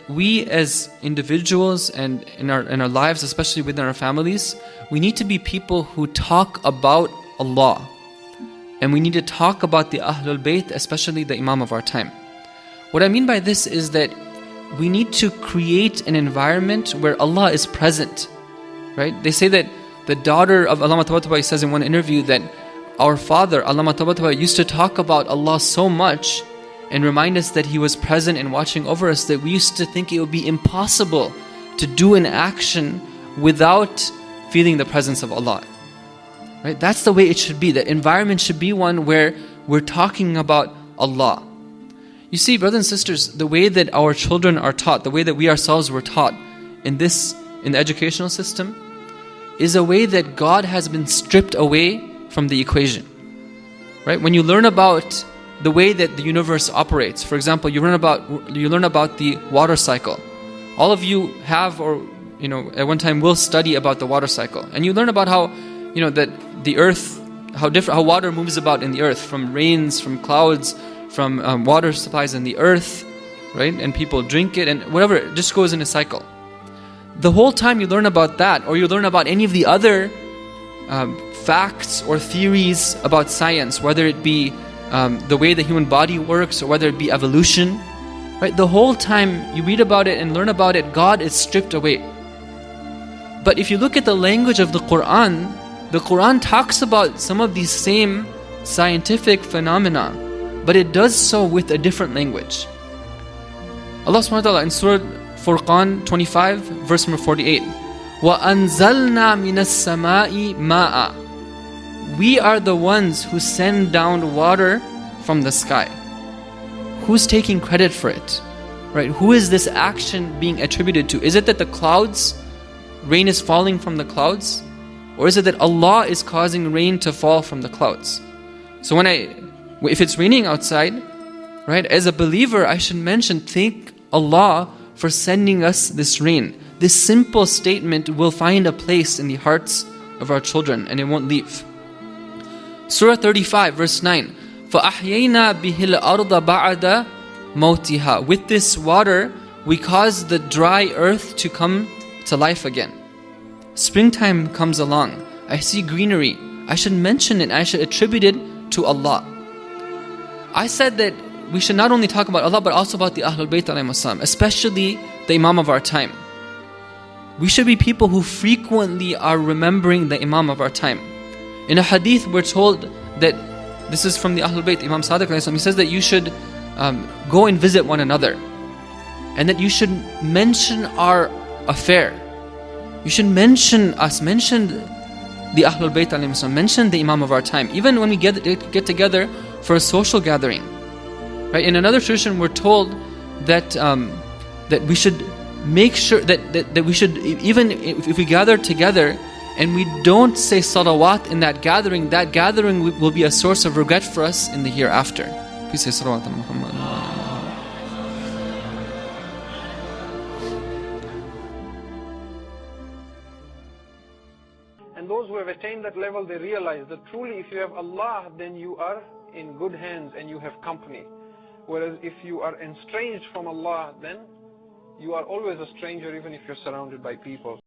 we as individuals and in our lives, especially within our families, we need to be people who talk about Allah. And we need to talk about the Ahlul Bayt, especially the Imam of our time. What I mean by this is that we need to create an environment where Allah is present. Right? They say that the daughter of Allama Tabatabai says in one interview that our father, Allama Tabatabai, used to talk about Allah so much and remind us that He was present and watching over us, that we used to think it would be impossible to do an action without feeling the presence of Allah. Right? That's the way it should be. The environment should be one where we're talking about Allah. You see, brothers and sisters, the way that our children are taught, the way that we ourselves were taught in the educational system, is a way that God has been stripped away from the equation. Right? When you learn about the way that the universe operates, for example, you learn about the water cycle. All of you have, or at one time will study about the water cycle, and you learn about how that the earth, how water moves about in the earth, from rains, from clouds, from water supplies in the earth, right? And people drink it and whatever, it just goes in a cycle. The whole time you learn about that, or you learn about any of the other facts or theories about science, whether it be the way the human body works, or whether it be evolution, right? The whole time you read about it and learn about it, God is stripped away. But if you look at the language of the Quran talks about some of these same scientific phenomena, but it does so with a different language. Allah subhanahu wa ta'ala in Surah Furqan 25 verse number 48, وَأَنزَلْنَا مِنَ السَّمَاءِ مَاءً. We are the ones who send down water from the sky. Who's taking credit for it? Right? Who is this action being attributed to? Is it that the clouds, rain is falling from the clouds? Or is it that Allah is causing rain to fall from the clouds? So if it's raining outside, right, as a believer, I should thank Allah for sending us this rain. This simple statement will find a place in the hearts of our children, and it won't leave. Surah 35 verse 9, فَأَحْيَيْنَا بِهِ الْأَرْضَ بَعْدَ مَوْتِهَا. With this water, we cause the dry earth to come to life again. Springtime comes along, I see greenery, I should mention it, I should attribute it to Allah. I said that we should not only talk about Allah, but also about the Ahlul Bayt alayhim salam, especially the Imam of our time. We should be people who frequently are remembering the Imam of our time. In a hadith we're told that, this is from the Ahlul Bayt, Imam Sadiq alayhi salam, he says that you should go and visit one another, and that you should mention our affair. You should mention us, mention the Ahlul Bayt alayhim salam, mention the Imam of our time, even when we get together for a social gathering. Right? In another tradition, we're told that that we should make sure that we should, even if we gather together and we don't say Salawaat in that gathering will be a source of regret for us in the hereafter. Please say Salawaat on Muhammad. And those who have attained that level, they realize that truly if you have Allah, then you are in good hands and you have company. Whereas if you are estranged from Allah, then you are always a stranger, even if you're surrounded by people.